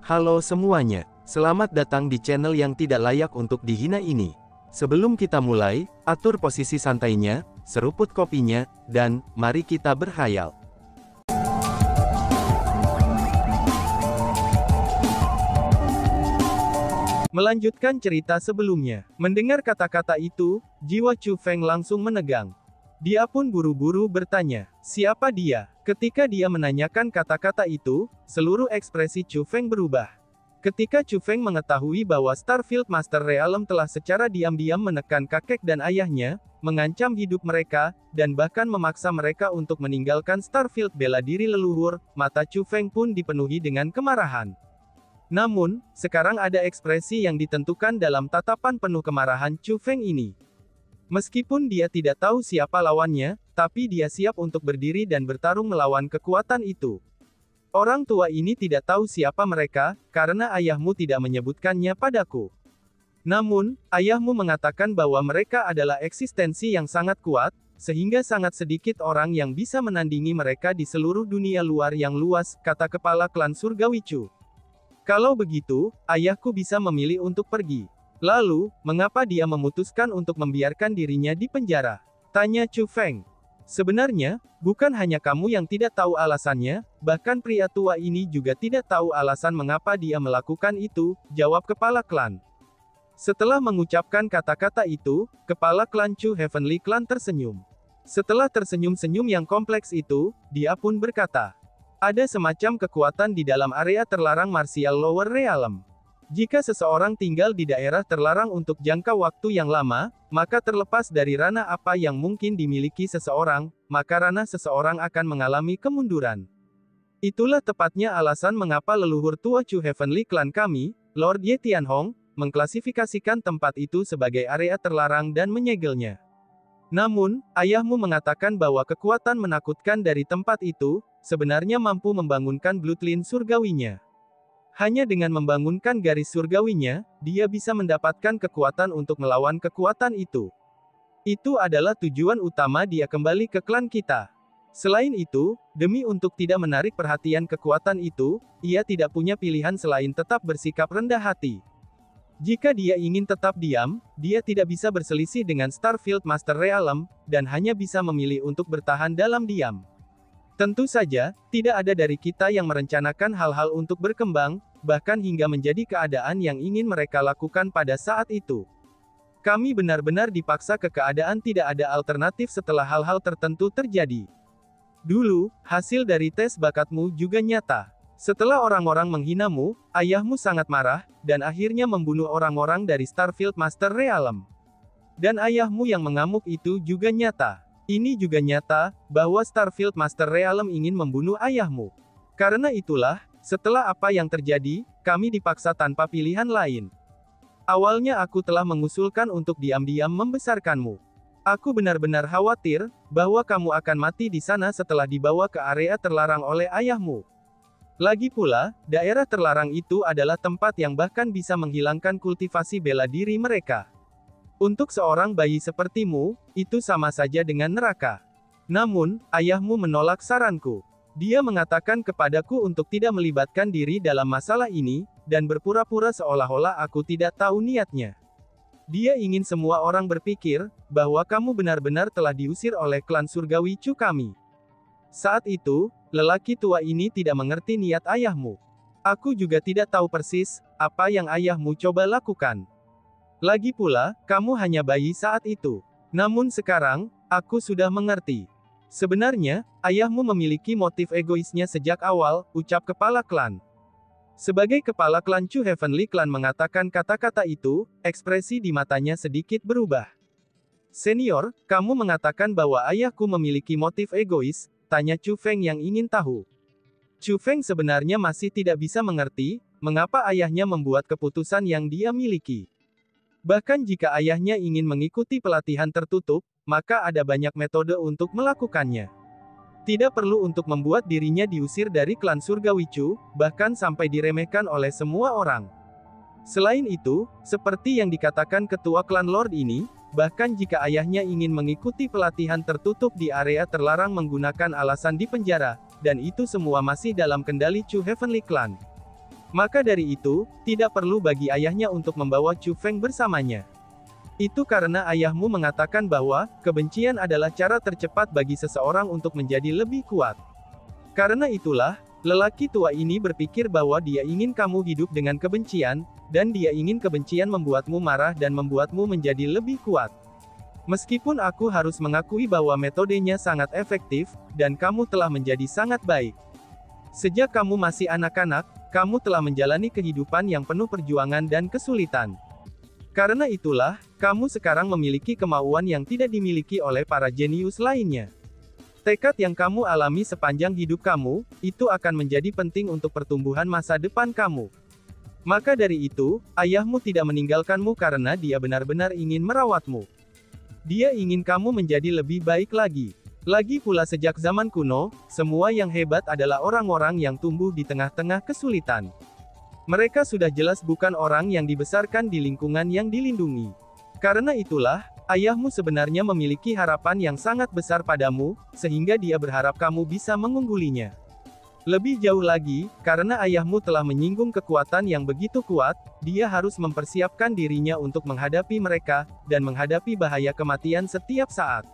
Halo semuanya, selamat datang di channel yang tidak layak untuk dihina ini. Sebelum kita mulai, atur posisi santainya, seruput kopinya, dan mari kita berkhayal. Melanjutkan cerita sebelumnya, mendengar kata-kata itu, jiwa Chu Feng langsung menegang. Dia pun buru-buru bertanya, siapa dia? Ketika dia menanyakan kata-kata itu, seluruh ekspresi Chu Feng berubah. Ketika Chu Feng mengetahui bahwa Starfield Master Realm telah secara diam-diam menekan kakek dan ayahnya, mengancam hidup mereka, dan bahkan memaksa mereka untuk meninggalkan Starfield bela diri leluhur, mata Chu Feng pun dipenuhi dengan kemarahan. Namun, sekarang ada ekspresi yang ditentukan dalam tatapan penuh kemarahan Chu Feng ini. Meskipun dia tidak tahu siapa lawannya, tapi dia siap untuk berdiri dan bertarung melawan kekuatan itu. Orang tua ini tidak tahu siapa mereka, karena ayahmu tidak menyebutkannya padaku. Namun, ayahmu mengatakan bahwa mereka adalah eksistensi yang sangat kuat, sehingga sangat sedikit orang yang bisa menandingi mereka di seluruh dunia luar yang luas, kata kepala klan Surgawi Chu. Kalau begitu, ayahku bisa memilih untuk pergi. Lalu, mengapa dia memutuskan untuk membiarkan dirinya di penjara? Tanya Chu Feng. Sebenarnya, bukan hanya kamu yang tidak tahu alasannya, bahkan pria tua ini juga tidak tahu alasan mengapa dia melakukan itu, jawab kepala klan. Setelah mengucapkan kata-kata itu, kepala klan Chu Heavenly Clan tersenyum. Setelah tersenyum-senyum yang kompleks itu, dia pun berkata, ada semacam kekuatan di dalam area terlarang Martial Lower Realm. Jika seseorang tinggal di daerah terlarang untuk jangka waktu yang lama, maka terlepas dari ranah apa yang mungkin dimiliki seseorang, maka ranah seseorang akan mengalami kemunduran. Itulah tepatnya alasan mengapa leluhur tua Chu Heavenly Clan kami, Lord Ye Tianhong, mengklasifikasikan tempat itu sebagai area terlarang dan menyegelnya. Namun, ayahmu mengatakan bahwa kekuatan menakutkan dari tempat itu, sebenarnya mampu membangunkan bloodline surgawinya. Hanya dengan membangunkan garis surgawinya, dia bisa mendapatkan kekuatan untuk melawan kekuatan itu. Itu adalah tujuan utama dia kembali ke klan kita. Selain itu, demi untuk tidak menarik perhatian kekuatan itu, ia tidak punya pilihan selain tetap bersikap rendah hati. Jika dia ingin tetap diam, dia tidak bisa berselisih dengan Starfield Master Realm, dan hanya bisa memilih untuk bertahan dalam diam. Tentu saja, tidak ada dari kita yang merencanakan hal-hal untuk berkembang, bahkan hingga menjadi keadaan yang ingin mereka lakukan pada saat itu. Kami benar-benar dipaksa ke keadaan tidak ada alternatif setelah hal-hal tertentu terjadi. Dulu, hasil dari tes bakatmu juga nyata. Setelah orang-orang menghinamu, ayahmu sangat marah, dan akhirnya membunuh orang-orang dari Starfield Master Realm. Dan ayahmu yang mengamuk itu juga nyata. Ini juga nyata, bahwa Starfield Master Realm ingin membunuh ayahmu. Karena itulah, setelah apa yang terjadi, kami dipaksa tanpa pilihan lain. Awalnya aku telah mengusulkan untuk diam-diam membesarkanmu. Aku benar-benar khawatir, bahwa kamu akan mati di sana setelah dibawa ke area terlarang oleh ayahmu. Lagi pula, daerah terlarang itu adalah tempat yang bahkan bisa menghilangkan kultivasi bela diri mereka. Untuk seorang bayi sepertimu, itu sama saja dengan neraka. Namun, ayahmu menolak saranku. Dia mengatakan kepadaku untuk tidak melibatkan diri dalam masalah ini, dan berpura-pura seolah-olah aku tidak tahu niatnya. Dia ingin semua orang berpikir, bahwa kamu benar-benar telah diusir oleh klan Surgawi Chu kami. Saat itu, lelaki tua ini tidak mengerti niat ayahmu. Aku juga tidak tahu persis, apa yang ayahmu coba lakukan. Lagi pula, kamu hanya bayi saat itu. Namun sekarang, aku sudah mengerti. Sebenarnya, ayahmu memiliki motif egoisnya sejak awal, ucap kepala klan. Sebagai kepala klan Chu Heavenly Clan mengatakan kata-kata itu, ekspresi di matanya sedikit berubah. Senior, kamu mengatakan bahwa ayahku memiliki motif egois, tanya Chu Feng yang ingin tahu. Chu Feng sebenarnya masih tidak bisa mengerti, mengapa ayahnya membuat keputusan yang dia miliki. Bahkan jika ayahnya ingin mengikuti pelatihan tertutup, maka ada banyak metode untuk melakukannya. Tidak perlu untuk membuat dirinya diusir dari klan Surgawi Chu, bahkan sampai diremehkan oleh semua orang. Selain itu, seperti yang dikatakan ketua klan Lord ini, bahkan jika ayahnya ingin mengikuti pelatihan tertutup di area terlarang menggunakan alasan di penjara, dan itu semua masih dalam kendali Chu Heavenly Clan. Maka dari itu, tidak perlu bagi ayahnya untuk membawa Chu Feng bersamanya. Itu karena ayahmu mengatakan bahwa, kebencian adalah cara tercepat bagi seseorang untuk menjadi lebih kuat. Karena itulah, lelaki tua ini berpikir bahwa dia ingin kamu hidup dengan kebencian, dan dia ingin kebencian membuatmu marah dan membuatmu menjadi lebih kuat. Meskipun aku harus mengakui bahwa metodenya sangat efektif, dan kamu telah menjadi sangat baik. Sejak kamu masih anak-anak, kamu telah menjalani kehidupan yang penuh perjuangan dan kesulitan. Karena itulah, kamu sekarang memiliki kemauan yang tidak dimiliki oleh para jenius lainnya. Tekad yang kamu alami sepanjang hidup kamu, itu akan menjadi penting untuk pertumbuhan masa depan kamu. Maka dari itu, ayahmu tidak meninggalkanmu karena dia benar-benar ingin merawatmu. Dia ingin kamu menjadi lebih baik lagi. Lagi pula sejak zaman kuno, semua yang hebat adalah orang-orang yang tumbuh di tengah-tengah kesulitan. Mereka sudah jelas bukan orang yang dibesarkan di lingkungan yang dilindungi. Karena itulah, ayahmu sebenarnya memiliki harapan yang sangat besar padamu, sehingga dia berharap kamu bisa mengunggulinya. Lebih jauh lagi, karena ayahmu telah menyinggung kekuatan yang begitu kuat, dia harus mempersiapkan dirinya untuk menghadapi mereka, dan menghadapi bahaya kematian setiap saat.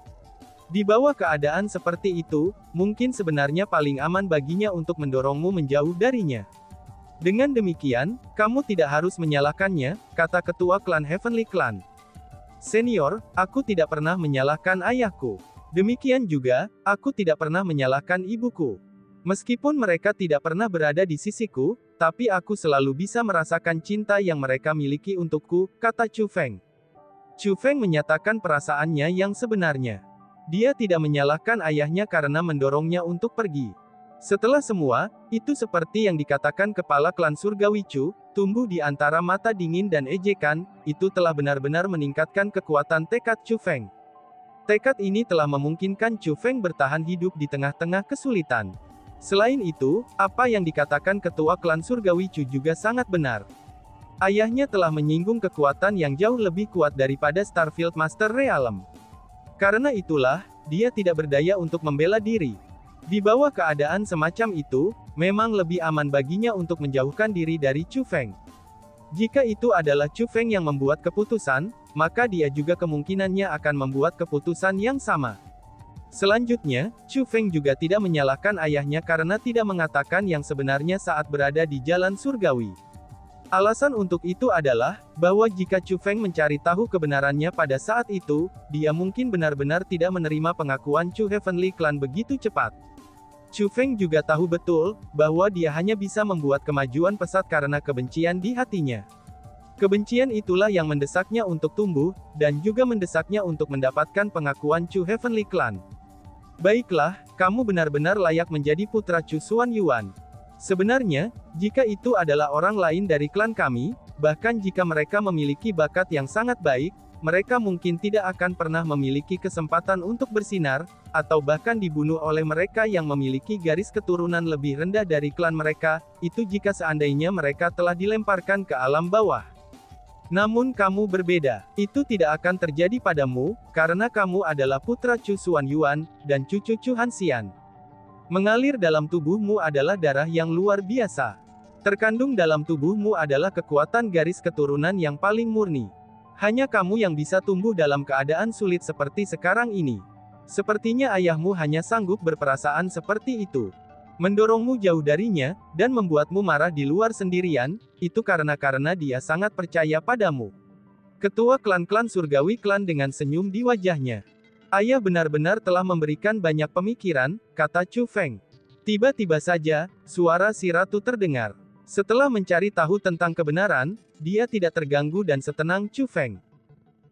Di bawah keadaan seperti itu, mungkin sebenarnya paling aman baginya untuk mendorongmu menjauh darinya. Dengan demikian, kamu tidak harus menyalahkannya, kata ketua klan Heavenly Clan. Senior, aku tidak pernah menyalahkan ayahku. Demikian juga, aku tidak pernah menyalahkan ibuku. Meskipun mereka tidak pernah berada di sisiku, tapi aku selalu bisa merasakan cinta yang mereka miliki untukku, kata Chu Feng. Chu Feng menyatakan perasaannya yang sebenarnya. Dia tidak menyalahkan ayahnya karena mendorongnya untuk pergi. Setelah semua, itu seperti yang dikatakan kepala klan surgawi Chu, tumbuh di antara mata dingin dan ejekan, itu telah benar-benar meningkatkan kekuatan tekad Chu Feng. Tekad ini telah memungkinkan Chu Feng bertahan hidup di tengah-tengah kesulitan. Selain itu, apa yang dikatakan ketua klan surgawi Chu juga sangat benar. Ayahnya telah menyinggung kekuatan yang jauh lebih kuat daripada Starfield Master Realm. Karena itulah, dia tidak berdaya untuk membela diri. Di bawah keadaan semacam itu, memang lebih aman baginya untuk menjauhkan diri dari Chu Feng. Jika itu adalah Chu Feng yang membuat keputusan, maka dia juga kemungkinannya akan membuat keputusan yang sama. Selanjutnya, Chu Feng juga tidak menyalahkan ayahnya karena tidak mengatakan yang sebenarnya saat berada di jalan surgawi. Alasan untuk itu adalah, bahwa jika Chu Feng mencari tahu kebenarannya pada saat itu, dia mungkin benar-benar tidak menerima pengakuan Chu Heavenly Clan begitu cepat. Chu Feng juga tahu betul, bahwa dia hanya bisa membuat kemajuan pesat karena kebencian di hatinya. Kebencian itulah yang mendesaknya untuk tumbuh, dan juga mendesaknya untuk mendapatkan pengakuan Chu Heavenly Clan. Baiklah, kamu benar-benar layak menjadi putra Chu Xuan Yuan. Sebenarnya, jika itu adalah orang lain dari klan kami, bahkan jika mereka memiliki bakat yang sangat baik, mereka mungkin tidak akan pernah memiliki kesempatan untuk bersinar, atau bahkan dibunuh oleh mereka yang memiliki garis keturunan lebih rendah dari klan mereka, itu jika seandainya mereka telah dilemparkan ke alam bawah. Namun kamu berbeda. Itu tidak akan terjadi padamu, karena kamu adalah putra Chu Xuan Yuan, dan cucu Chu Hanxian. Mengalir dalam tubuhmu adalah darah yang luar biasa. Terkandung dalam tubuhmu adalah kekuatan garis keturunan yang paling murni. Hanya kamu yang bisa tumbuh dalam keadaan sulit seperti sekarang ini. Sepertinya ayahmu hanya sanggup berperasaan seperti itu. Mendorongmu jauh darinya, dan membuatmu marah di luar sendirian, itu karena dia sangat percaya padamu. Ketua klan-klan surgawi klan dengan senyum di wajahnya. Ayah benar-benar telah memberikan banyak pemikiran, kata Chu Feng. Tiba-tiba saja, suara si ratu terdengar. Setelah mencari tahu tentang kebenaran, dia tidak terganggu dan setenang Chu Feng.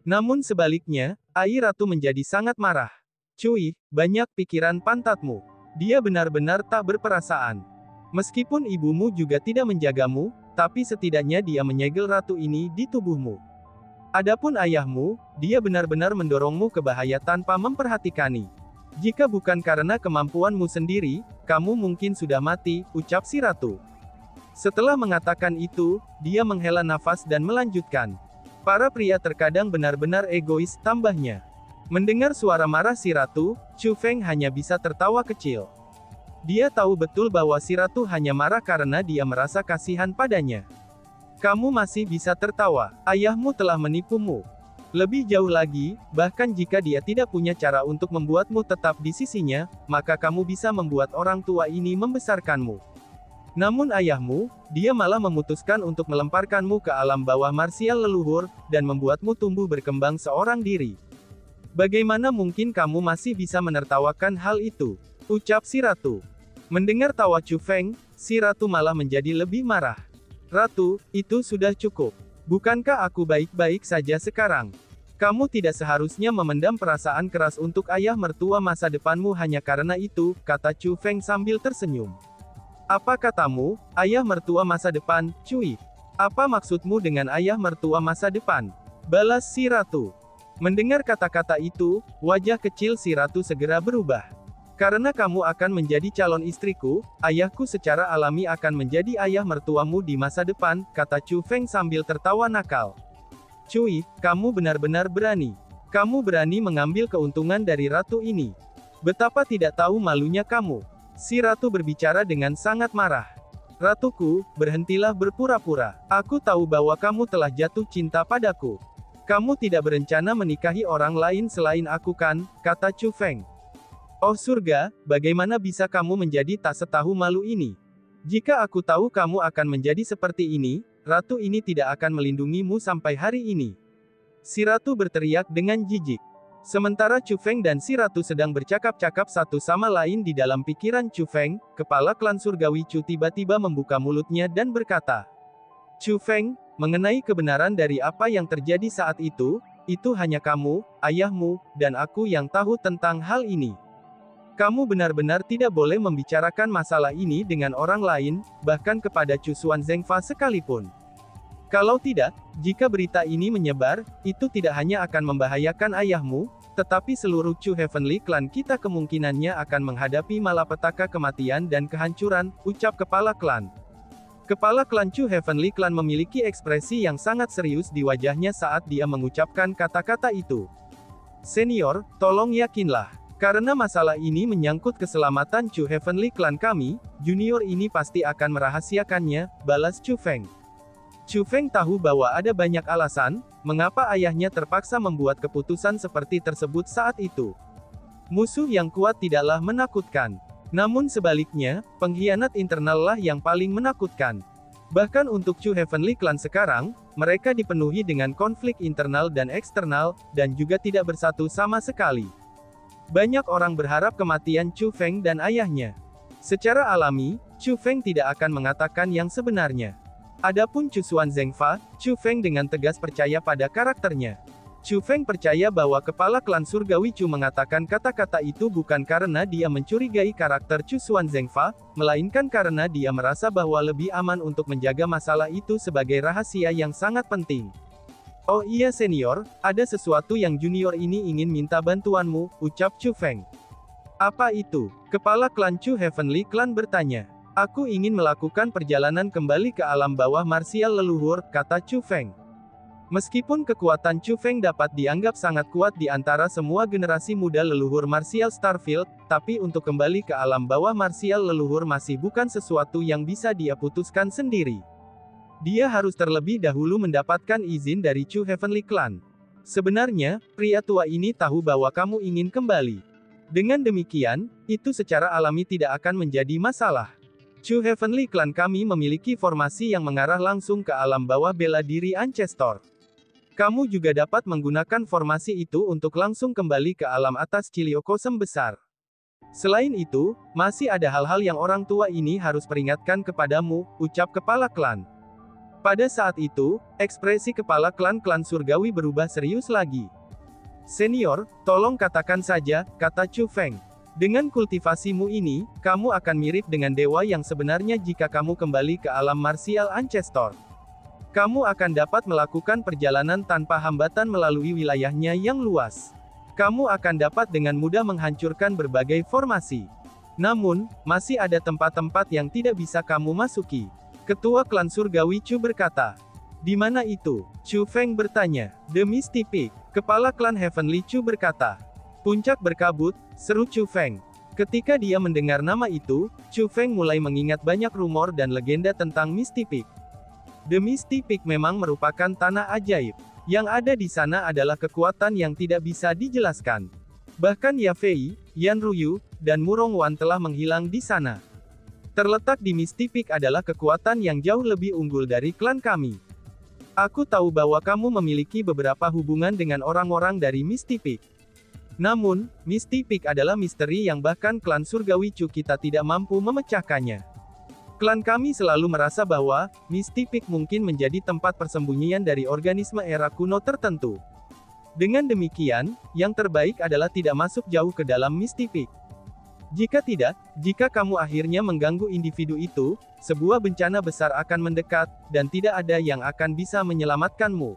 Namun sebaliknya, Ai Ratu menjadi sangat marah. Cui, banyak pikiran pantatmu. Dia benar-benar tak berperasaan. Meskipun ibumu juga tidak menjagamu, tapi setidaknya dia menyegel ratu ini di tubuhmu. Adapun ayahmu, dia benar-benar mendorongmu ke bahaya tanpa memperhatikani. Jika bukan karena kemampuanmu sendiri, kamu mungkin sudah mati, ucap si ratu. Setelah mengatakan itu, dia menghela nafas dan melanjutkan. Para pria terkadang benar-benar egois, tambahnya. Mendengar suara marah si ratu, Chu Feng hanya bisa tertawa kecil. Dia tahu betul bahwa si ratu hanya marah karena dia merasa kasihan padanya. Kamu masih bisa tertawa, ayahmu telah menipumu. Lebih jauh lagi, bahkan jika dia tidak punya cara untuk membuatmu tetap di sisinya, maka kamu bisa membuat orang tua ini membesarkanmu. Namun ayahmu, dia malah memutuskan untuk melemparkanmu ke alam bawah marsial leluhur, dan membuatmu tumbuh berkembang seorang diri. Bagaimana mungkin kamu masih bisa menertawakan hal itu? Ucap si ratu. Mendengar tawa Chu Feng, si ratu malah menjadi lebih marah. Ratu, itu sudah cukup. Bukankah aku baik-baik saja sekarang? Kamu tidak seharusnya memendam perasaan keras untuk ayah mertua masa depanmu hanya karena itu, kata Chu Feng sambil tersenyum. Apa katamu, ayah mertua masa depan, Cui? Apa maksudmu dengan ayah mertua masa depan? Balas si ratu. Mendengar kata-kata itu, wajah kecil si ratu segera berubah. Karena kamu akan menjadi calon istriku, ayahku secara alami akan menjadi ayah mertuamu di masa depan, kata Chu Feng sambil tertawa nakal. Cui, kamu benar-benar berani. Kamu berani mengambil keuntungan dari ratu ini. Betapa tidak tahu malunya kamu. Si ratu berbicara dengan sangat marah. Ratuku, berhentilah berpura-pura. Aku tahu bahwa kamu telah jatuh cinta padaku. Kamu tidak berencana menikahi orang lain selain aku kan, kata Chu Feng. Oh surga, bagaimana bisa kamu menjadi tak setahu malu ini? Jika aku tahu kamu akan menjadi seperti ini, ratu ini tidak akan melindungimu sampai hari ini. Si ratu berteriak dengan jijik. Sementara Chu Feng dan si ratu sedang bercakap-cakap satu sama lain di dalam pikiran Chu Feng, kepala klan surgawi Chu tiba-tiba membuka mulutnya dan berkata, Chu Feng, mengenai kebenaran dari apa yang terjadi saat itu hanya kamu, ayahmu, dan aku yang tahu tentang hal ini. Kamu benar-benar tidak boleh membicarakan masalah ini dengan orang lain, bahkan kepada Chu Xuan Zengfa sekalipun. Kalau tidak, jika berita ini menyebar, itu tidak hanya akan membahayakan ayahmu, tetapi seluruh Chu Heavenly Clan kita kemungkinannya akan menghadapi malapetaka kematian dan kehancuran, ucap kepala klan. Kepala klan Chu Heavenly Clan memiliki ekspresi yang sangat serius di wajahnya saat dia mengucapkan kata-kata itu. Senior, tolong yakinlah. Karena masalah ini menyangkut keselamatan Chu Heavenly Clan kami, junior ini pasti akan merahasiakannya, balas Chu Feng. Chu Feng tahu bahwa ada banyak alasan, mengapa ayahnya terpaksa membuat keputusan seperti tersebut saat itu. Musuh yang kuat tidaklah menakutkan. Namun sebaliknya, pengkhianat internal lah yang paling menakutkan. Bahkan untuk Chu Heavenly Clan sekarang, mereka dipenuhi dengan konflik internal dan eksternal, dan juga tidak bersatu sama sekali. Banyak orang berharap kematian Chu Feng dan ayahnya. Secara alami, Chu Feng tidak akan mengatakan yang sebenarnya. Adapun Chu Xuan Zengfa, Chu Feng dengan tegas percaya pada karakternya. Chu Feng percaya bahwa kepala klan surgawi Chu mengatakan kata-kata itu bukan karena dia mencurigai karakter Chu Xuan Zengfa, melainkan karena dia merasa bahwa lebih aman untuk menjaga masalah itu sebagai rahasia yang sangat penting. Oh iya senior, ada sesuatu yang junior ini ingin minta bantuanmu, ucap Chu Feng. Apa itu? Kepala klan Chu Heavenly Clan bertanya. Aku ingin melakukan perjalanan kembali ke alam bawah marsial leluhur, kata Chu Feng. Meskipun kekuatan Chu Feng dapat dianggap sangat kuat di antara semua generasi muda leluhur marsial Starfield, tapi untuk kembali ke alam bawah marsial leluhur masih bukan sesuatu yang bisa dia putuskan sendiri. Dia harus terlebih dahulu mendapatkan izin dari Chu Heavenly Clan. Sebenarnya, pria tua ini tahu bahwa kamu ingin kembali. Dengan demikian, itu secara alami tidak akan menjadi masalah. Chu Heavenly Clan kami memiliki formasi yang mengarah langsung ke alam bawah bela diri Ancestor. Kamu juga dapat menggunakan formasi itu untuk langsung kembali ke alam atas Ciliokosem besar. Selain itu, masih ada hal-hal yang orang tua ini harus peringatkan kepadamu, ucap kepala klan. Pada saat itu, ekspresi kepala klan-klan surgawi berubah serius lagi. Senior, tolong katakan saja, kata Chu Feng. Dengan kultivasimu ini, kamu akan mirip dengan dewa yang sebenarnya jika kamu kembali ke alam marsial Ancestor. Kamu akan dapat melakukan perjalanan tanpa hambatan melalui wilayahnya yang luas. Kamu akan dapat dengan mudah menghancurkan berbagai formasi. Namun, masih ada tempat-tempat yang tidak bisa kamu masuki. Ketua klan surgawi Chu berkata. Di mana itu? Chu Feng bertanya. The Misty Peak. Kepala klan Heavenly Chu berkata. Puncak berkabut, seru Chu Feng. Ketika dia mendengar nama itu, Chu Feng mulai mengingat banyak rumor dan legenda tentang Misty Peak. The Misty Peak memang merupakan tanah ajaib. Yang ada di sana adalah kekuatan yang tidak bisa dijelaskan. Bahkan Ya Fei, Yan Ruyu, dan Murong Wan telah menghilang di sana. Terletak di Misty Peak adalah kekuatan yang jauh lebih unggul dari klan kami. Aku tahu bahwa kamu memiliki beberapa hubungan dengan orang-orang dari Misty Peak. Namun, Misty Peak adalah misteri yang bahkan klan surgawi Chu kita tidak mampu memecahkannya. Klan kami selalu merasa bahwa Misty Peak mungkin menjadi tempat persembunyian dari organisme era kuno tertentu. Dengan demikian, yang terbaik adalah tidak masuk jauh ke dalam Misty Peak. Jika tidak, jika kamu akhirnya mengganggu individu itu, sebuah bencana besar akan mendekat, dan tidak ada yang akan bisa menyelamatkanmu.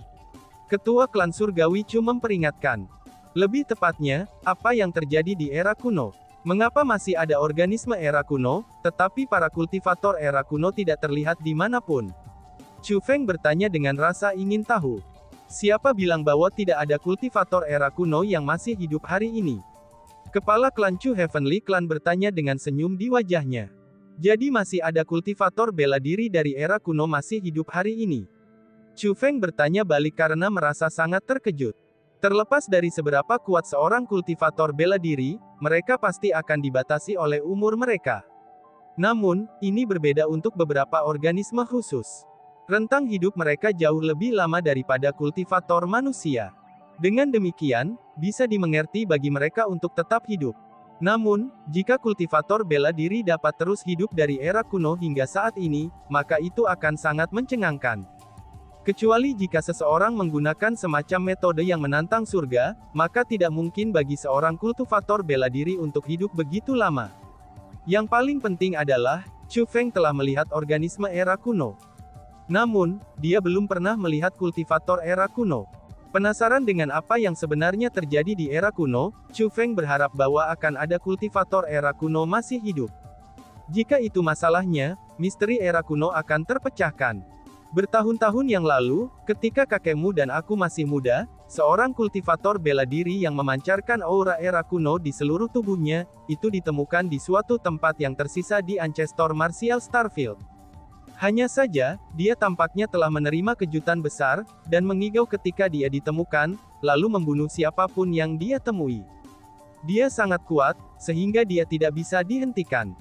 Ketua klan surgawi Chu memperingatkan. Lebih tepatnya, apa yang terjadi di era kuno? Mengapa masih ada organisme era kuno, tetapi para kultivator era kuno tidak terlihat dimanapun? Chu Feng bertanya dengan rasa ingin tahu. Siapa bilang bahwa tidak ada kultivator era kuno yang masih hidup hari ini? Kepala klan Chu Heavenly Clan bertanya dengan senyum di wajahnya. Jadi masih ada kultivator bela diri dari era kuno masih hidup hari ini? Chu Feng bertanya balik karena merasa sangat terkejut. Terlepas dari seberapa kuat seorang kultivator bela diri, mereka pasti akan dibatasi oleh umur mereka. Namun, ini berbeda untuk beberapa organisme khusus. Rentang hidup mereka jauh lebih lama daripada kultivator manusia. Dengan demikian, bisa dimengerti bagi mereka untuk tetap hidup. Namun, jika kultivator bela diri dapat terus hidup dari era kuno hingga saat ini, maka itu akan sangat mencengangkan. Kecuali jika seseorang menggunakan semacam metode yang menantang surga, maka tidak mungkin bagi seorang kultivator bela diri untuk hidup begitu lama. Yang paling penting adalah, Chu Feng telah melihat organisme era kuno. Namun, dia belum pernah melihat kultivator era kuno. Penasaran dengan apa yang sebenarnya terjadi di era kuno, Chu Feng berharap bahwa akan ada kultivator era kuno masih hidup. Jika itu masalahnya, misteri era kuno akan terpecahkan. Bertahun-tahun yang lalu, ketika kakekmu dan aku masih muda, seorang kultivator bela diri yang memancarkan aura era kuno di seluruh tubuhnya, itu ditemukan di suatu tempat yang tersisa di Ancestor Martial Starfield. Hanya saja, dia tampaknya telah menerima kejutan besar, dan mengigau ketika dia ditemukan, lalu membunuh siapapun yang dia temui. Dia sangat kuat, sehingga dia tidak bisa dihentikan.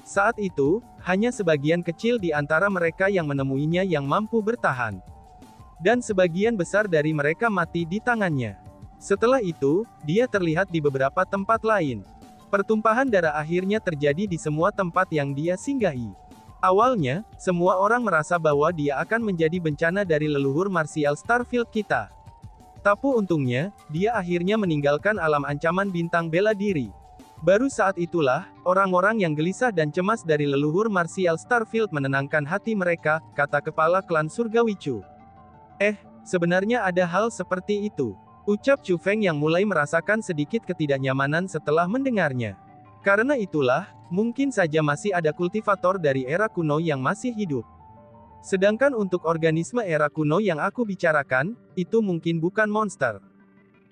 Saat itu, hanya sebagian kecil di antara mereka yang menemuinya yang mampu bertahan. Dan sebagian besar dari mereka mati di tangannya. Setelah itu, dia terlihat di beberapa tempat lain. Pertumpahan darah akhirnya terjadi di semua tempat yang dia singgahi. Awalnya, semua orang merasa bahwa dia akan menjadi bencana dari leluhur Martial Starfield kita. Tapi untungnya, dia akhirnya meninggalkan alam ancaman bintang bela diri. Baru saat itulah, orang-orang yang gelisah dan cemas dari leluhur Martial Starfield menenangkan hati mereka, kata kepala klan surgawi Chu. Sebenarnya ada hal seperti itu. Ucap Chu Feng yang mulai merasakan sedikit ketidaknyamanan setelah mendengarnya. Karena itulah, mungkin saja masih ada kultivator dari era kuno yang masih hidup. Sedangkan untuk organisme era kuno yang aku bicarakan, itu mungkin bukan monster.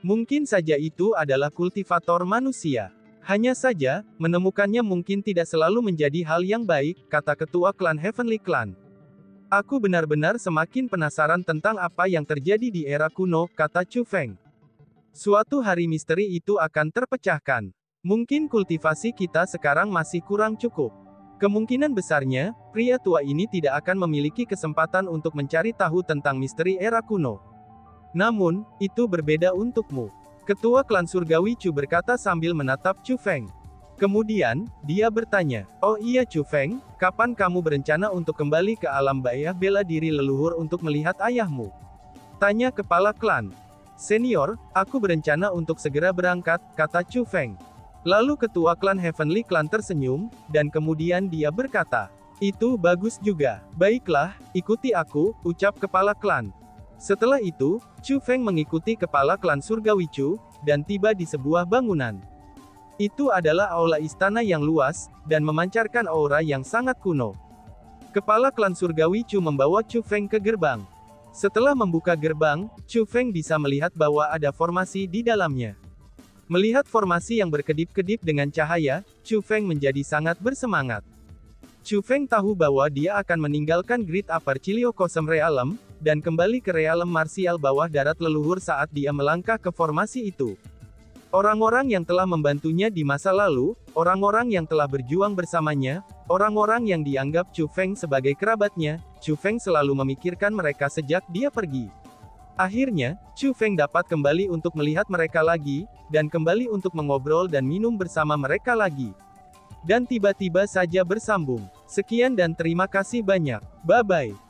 Mungkin saja itu adalah kultivator manusia. Hanya saja, menemukannya mungkin tidak selalu menjadi hal yang baik, kata ketua klan Heavenly Clan. Aku benar-benar semakin penasaran tentang apa yang terjadi di era kuno, kata Chu Feng. Suatu hari misteri itu akan terpecahkan. Mungkin kultivasi kita sekarang masih kurang cukup. Kemungkinan besarnya, pria tua ini tidak akan memiliki kesempatan untuk mencari tahu tentang misteri era kuno. Namun, itu berbeda untukmu. Ketua klan surgawi Chu berkata sambil menatap Chu Feng. Kemudian, dia bertanya, "Oh iya Chu Feng, kapan kamu berencana untuk kembali ke alam baya bela diri leluhur untuk melihat ayahmu?" Tanya kepala klan. "Senior, aku berencana untuk segera berangkat," kata Chu Feng. Lalu ketua klan Heavenly Clan tersenyum, dan kemudian dia berkata, "Itu bagus juga. Baiklah, ikuti aku," ucap kepala klan. Setelah itu, Chu Feng mengikuti kepala klan surgawi Chu, dan tiba di sebuah bangunan. Itu adalah aula istana yang luas, dan memancarkan aura yang sangat kuno. Kepala klan surgawi Chu membawa Chu Feng ke gerbang. Setelah membuka gerbang, Chu Feng bisa melihat bahwa ada formasi di dalamnya. Melihat formasi yang berkedip-kedip dengan cahaya, Chu Feng menjadi sangat bersemangat. Chu Feng tahu bahwa dia akan meninggalkan Great Upper Cilio Cosm Realm, dan kembali ke realem marsial bawah darat leluhur saat dia melangkah ke formasi itu. Orang-orang yang telah membantunya di masa lalu, orang-orang yang telah berjuang bersamanya, orang-orang yang dianggap Chu Feng sebagai kerabatnya, Chu Feng selalu memikirkan mereka sejak dia pergi. Akhirnya, Chu Feng dapat kembali untuk melihat mereka lagi, dan kembali untuk mengobrol dan minum bersama mereka lagi. Dan tiba-tiba saja bersambung. Sekian dan terima kasih banyak. Bye-bye.